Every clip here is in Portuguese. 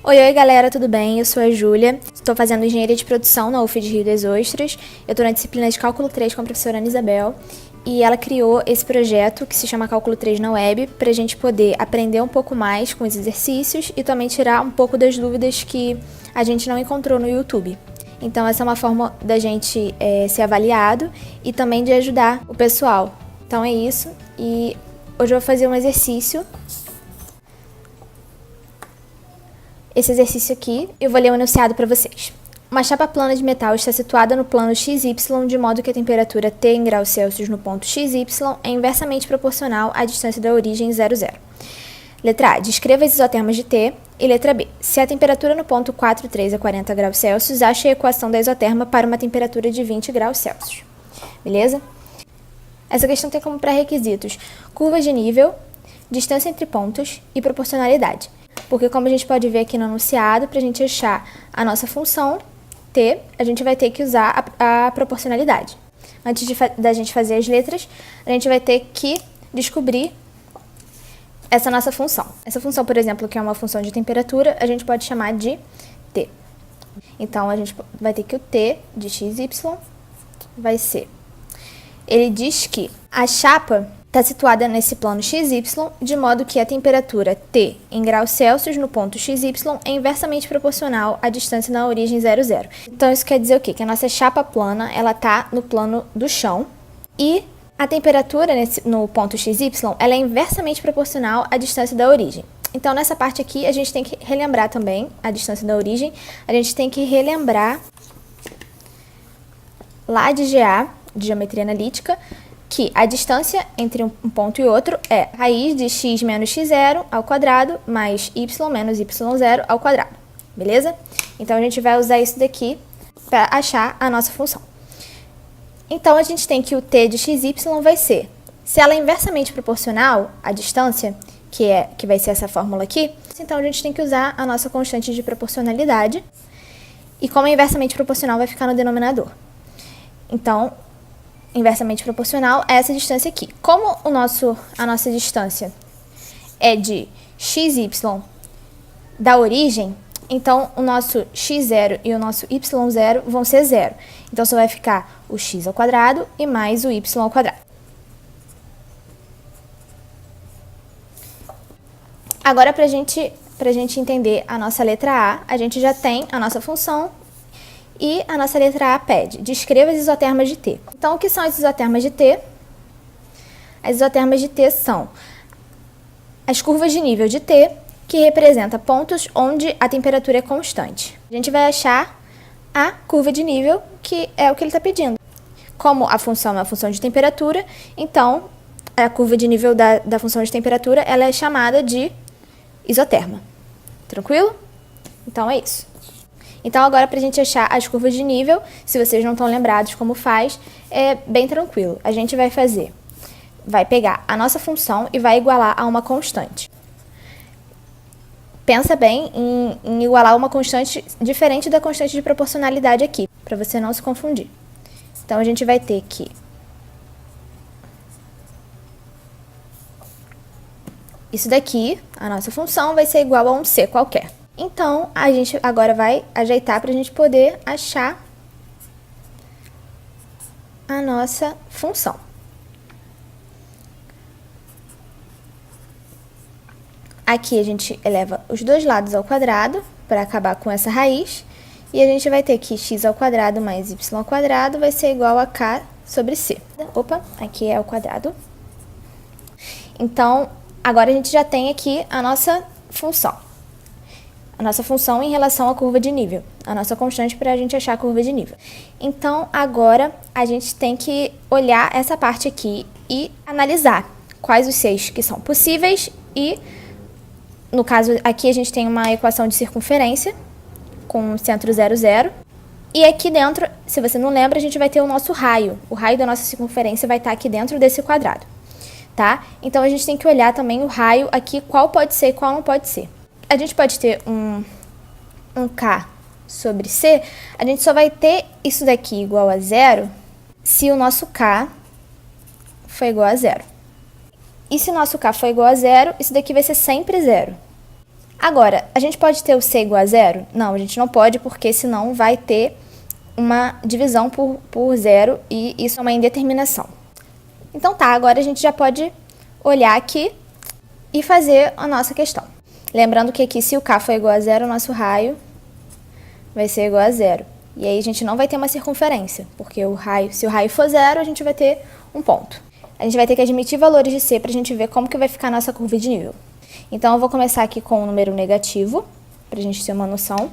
Oi, galera, tudo bem? Eu sou a Júlia, estou fazendo Engenharia de Produção na UF de Rio das Ostras. Eu estou na disciplina de Cálculo 3 com a professora Ana Isabel e ela criou esse projeto que se chama Cálculo 3 na Web para a gente poder aprender um pouco mais com os exercícios e também tirar um pouco das dúvidas que a gente não encontrou no YouTube. Então essa é uma forma da gente ser avaliado e também de ajudar o pessoal. Então é isso e hoje eu vou fazer um exercício. Esse exercício aqui, eu vou ler o enunciado para vocês. Uma chapa plana de metal está situada no plano XY, de modo que a temperatura T em graus Celsius no ponto XY é inversamente proporcional à distância da origem 0, 0. Letra A. Descreva as isotermas de T. E letra B. Se a temperatura no ponto 43 é 40 graus Celsius, ache a equação da isoterma para uma temperatura de 20 graus Celsius. Beleza? Essa questão tem como pré-requisitos curva de nível, distância entre pontos e proporcionalidade. Porque como a gente pode ver aqui no enunciado, para a gente achar a nossa função T, a gente vai ter que usar a proporcionalidade. Antes da gente fazer as letras, a gente vai ter que descobrir essa nossa função. Essa função, por exemplo, que é uma função de temperatura, a gente pode chamar de T. Então, a gente vai ter que o T de XY vai ser... Ele diz que a chapa está situada nesse plano XY, de modo que a temperatura T em graus Celsius no ponto XY é inversamente proporcional à distância na origem 0, 0. Então, isso quer dizer o quê? Que a nossa chapa plana, ela está no plano do chão e a temperatura no ponto XY, ela é inversamente proporcional à distância da origem. Então, nessa parte aqui, a gente tem que relembrar também a distância da origem. A gente tem que relembrar lá de GA, de geometria analítica, que a distância entre um ponto e outro é raiz de x menos x0 ao quadrado mais y menos y0 ao quadrado, beleza? Então, a gente vai usar isso daqui para achar a nossa função. Então, a gente tem que o t de xy vai ser, se ela é inversamente proporcional à distância, que vai ser essa fórmula aqui, então a gente tem que usar a nossa constante de proporcionalidade, e como é inversamente proporcional, vai ficar no denominador. Então, inversamente proporcional a essa distância aqui. Como a nossa distância é de xy da origem, então o nosso x0 e o nosso y0 vão ser 0. Então só vai ficar o x ao quadrado e mais o y ao quadrado. Agora, para gente entender a nossa letra A gente já tem a nossa função. E a nossa letra A pede, descreva as isotermas de T. Então, o que são as isotermas de T? As isotermas de T são as curvas de nível de T, que representa pontos onde a temperatura é constante. A gente vai achar a curva de nível, que é o que ele está pedindo. Como a função é uma função de temperatura, então a curva de nível da função de temperatura ela é chamada de isoterma. Tranquilo? Então, é isso. Então, agora, para a gente achar as curvas de nível, se vocês não estão lembrados como faz, é bem tranquilo. A gente vai pegar a nossa função e vai igualar a uma constante. Pensa bem em igualar uma constante diferente da constante de proporcionalidade aqui, para você não se confundir. Então, a gente vai ter que isso daqui, a nossa função, vai ser igual a um C qualquer. Então, a gente agora vai ajeitar para a gente poder achar a nossa função. Aqui a gente eleva os dois lados ao quadrado para acabar com essa raiz. E a gente vai ter que x ao quadrado mais y ao quadrado vai ser igual a k sobre c. Opa, aqui é o quadrado. Então, agora a gente já tem aqui a nossa função. A nossa função em relação à curva de nível, a nossa constante para a gente achar a curva de nível. Então, agora, a gente tem que olhar essa parte aqui e analisar quais os seios que são possíveis e, no caso, aqui a gente tem uma equação de circunferência com centro 0, 0. E aqui dentro, se você não lembra, a gente vai ter o nosso raio. O raio da nossa circunferência vai estar aqui dentro desse quadrado, tá? Então, a gente tem que olhar também o raio aqui, qual pode ser e qual não pode ser. A gente pode ter um K sobre C, a gente só vai ter isso daqui igual a 0 se o nosso K for igual a 0. E se o nosso K for igual a 0, isso daqui vai ser sempre 0. Agora, a gente pode ter o C igual a zero? Não, a gente não pode, porque senão vai ter uma divisão por zero e isso é uma indeterminação. Então tá, agora a gente já pode olhar aqui e fazer a nossa questão. Lembrando que aqui, se o K for igual a zero, o nosso raio vai ser igual a zero. E aí a gente não vai ter uma circunferência, porque se o raio for zero, a gente vai ter um ponto. A gente vai ter que admitir valores de C para a gente ver como que vai ficar a nossa curva de nível. Então, eu vou começar aqui com um número negativo, para a gente ter uma noção.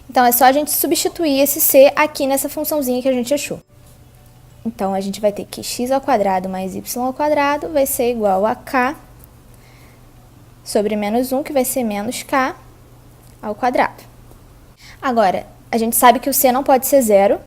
Então, é só a gente substituir esse C aqui nessa funçãozinha que a gente achou. Então, a gente vai ter que x² mais y² vai ser igual a k sobre menos 1, que vai ser menos k ao quadrado. Agora, a gente sabe que o C não pode ser zero,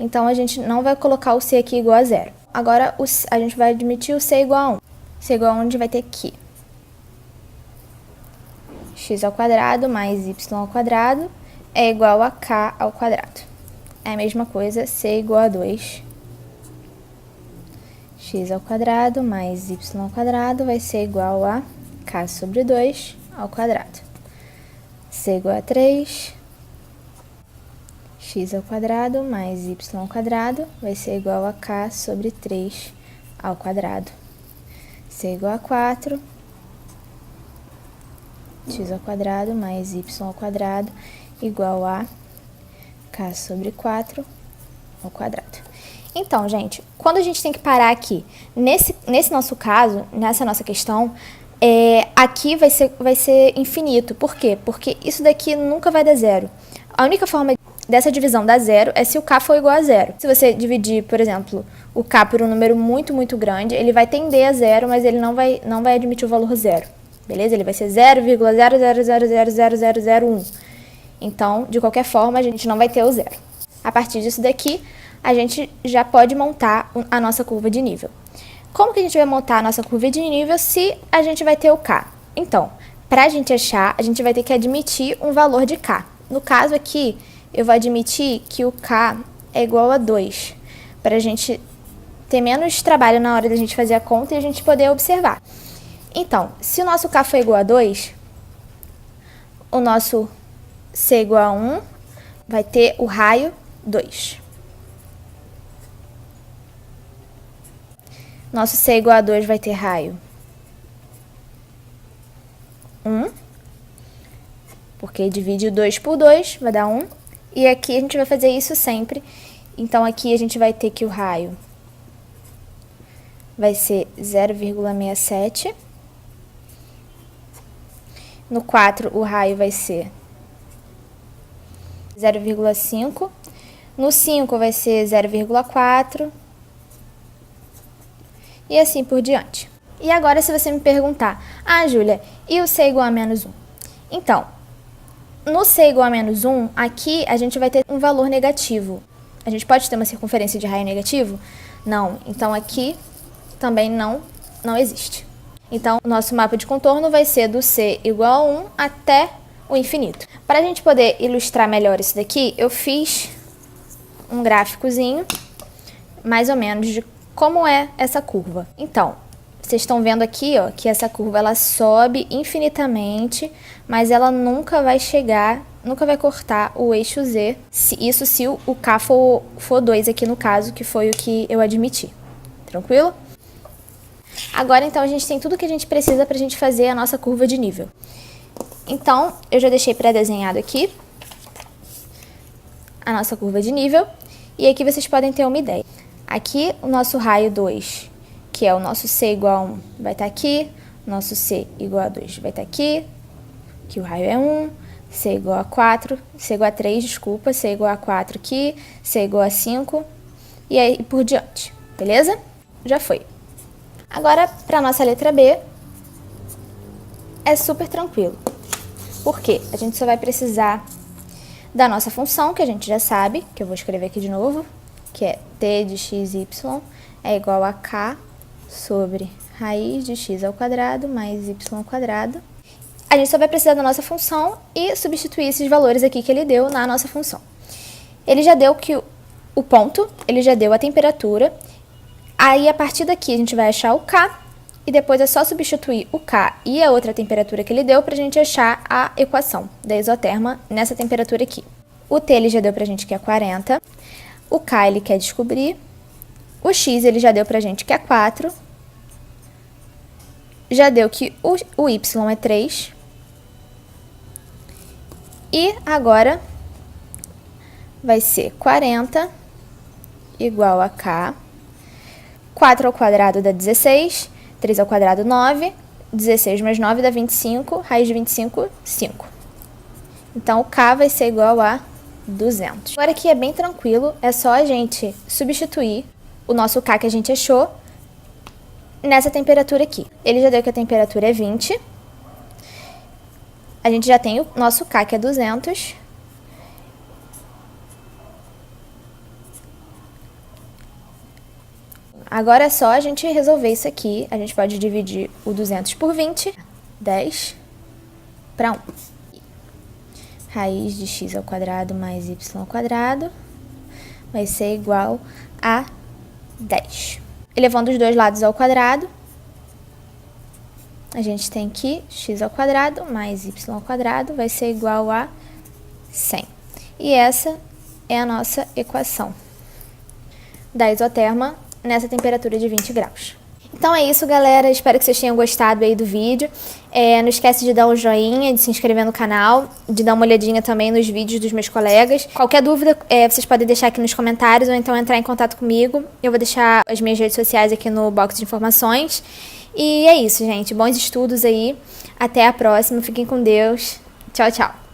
então a gente não vai colocar o C aqui igual a zero. Agora, a gente vai admitir o C igual a 1. C igual a 1, a gente vai ter aqui x² mais y² é igual a k ao quadrado. É a mesma coisa, C igual a 2. x² mais y² vai ser igual a k sobre 2 ao quadrado. C igual a 3. x² mais y² vai ser igual a k sobre 3 ao quadrado. C igual a 4. x² mais y² igual a k sobre 4 ao quadrado. Então, gente, quando a gente tem que parar aqui, nesse nosso caso, nessa nossa questão, aqui vai ser infinito. Por quê? Porque isso daqui nunca vai dar zero. A única forma dessa divisão dar zero é se o k for igual a zero. Se você dividir, por exemplo, o k por um número muito, muito grande, ele vai tender a zero, mas ele não vai admitir o valor zero. Beleza? Ele vai ser 0,0000001. Então, de qualquer forma, a gente não vai ter o zero. A partir disso daqui, a gente já pode montar a nossa curva de nível. Como que a gente vai montar a nossa curva de nível se a gente vai ter o k? Então, para a gente achar, a gente vai ter que admitir um valor de k. No caso aqui, eu vou admitir que o k é igual a 2, para a gente ter menos trabalho na hora da gente fazer a conta e a gente poder observar. Então, se o nosso k for igual a 2, o nosso C igual a 1 vai ter o raio 2. Nosso C igual a 2 vai ter raio 1, porque divide o 2 por 2, vai dar 1. E aqui a gente vai fazer isso sempre. Então, aqui a gente vai ter que o raio vai ser 0,67. No 4, o raio vai ser 0,5. No 5 vai ser 0,4. E assim por diante. E agora, se você me perguntar, Júlia, e o C igual a menos 1? Então, no C igual a menos 1, aqui a gente vai ter um valor negativo. A gente pode ter uma circunferência de raio negativo? Não. Então, aqui também não existe. Então, o nosso mapa de contorno vai ser do C igual a 1 até o infinito. Para a gente poder ilustrar melhor isso daqui, eu fiz um gráficozinho, mais ou menos, de como é essa curva. Então, vocês estão vendo aqui, ó, que essa curva ela sobe infinitamente, mas ela nunca vai chegar, nunca vai cortar o eixo Z. Isso se o K for 2 aqui no caso, que foi o que eu admiti. Tranquilo? Agora, então, a gente tem tudo que a gente precisa para a gente fazer a nossa curva de nível. Então, eu já deixei pré-desenhado aqui a nossa curva de nível. E aqui vocês podem ter uma ideia. Aqui, o nosso raio 2, que é o nosso C igual a 1, vai estar aqui. Nosso C igual a 2 vai estar aqui, que o raio é 1. C igual a 4, C igual a 3, desculpa. C igual a 4 aqui, C igual a 5. E aí por diante, beleza? Já foi. Agora, para a nossa letra B, é super tranquilo. Por quê? A gente só vai precisar da nossa função, que a gente já sabe, que eu vou escrever aqui de novo, que é t de x, y é igual a k sobre raiz de x ao quadrado mais y ao quadrado. A gente só vai precisar da nossa função e substituir esses valores aqui que ele deu na nossa função. Ele já deu o ponto, ele já deu a temperatura. Aí, a partir daqui, a gente vai achar o k e depois é só substituir o K e a outra temperatura que ele deu pra gente achar a equação da isoterma nessa temperatura aqui. O T ele já deu pra gente que é 40, o K ele quer descobrir, o X ele já deu pra gente que é 4, já deu que o Y é 3, e agora vai ser 40 igual a K, 4 ao quadrado dá 16, 3 ao quadrado 9, 16 mais 9 dá 25, raiz de 25, 5. Então, o K vai ser igual a 200. Agora aqui é bem tranquilo, é só a gente substituir o nosso K que a gente achou nessa temperatura aqui. Ele já deu que a temperatura é 20, a gente já tem o nosso K que é 200, agora é só a gente resolver isso aqui. A gente pode dividir o 200 por 20, 10 para 1. Raiz de x ao quadrado mais y ao quadrado vai ser igual a 10. Elevando os dois lados ao quadrado, a gente tem que x ao quadrado mais y ao quadrado vai ser igual a 100. E essa é a nossa equação da isoterma nessa temperatura de 20 graus. Então é isso, galera. Espero que vocês tenham gostado aí do vídeo. Não esquece de dar um joinha, de se inscrever no canal, de dar uma olhadinha também nos vídeos dos meus colegas. Qualquer dúvida, vocês podem deixar aqui nos comentários ou então entrar em contato comigo. Eu vou deixar as minhas redes sociais aqui no box de informações. E é isso, gente. Bons estudos aí. Até a próxima. Fiquem com Deus. Tchau, tchau.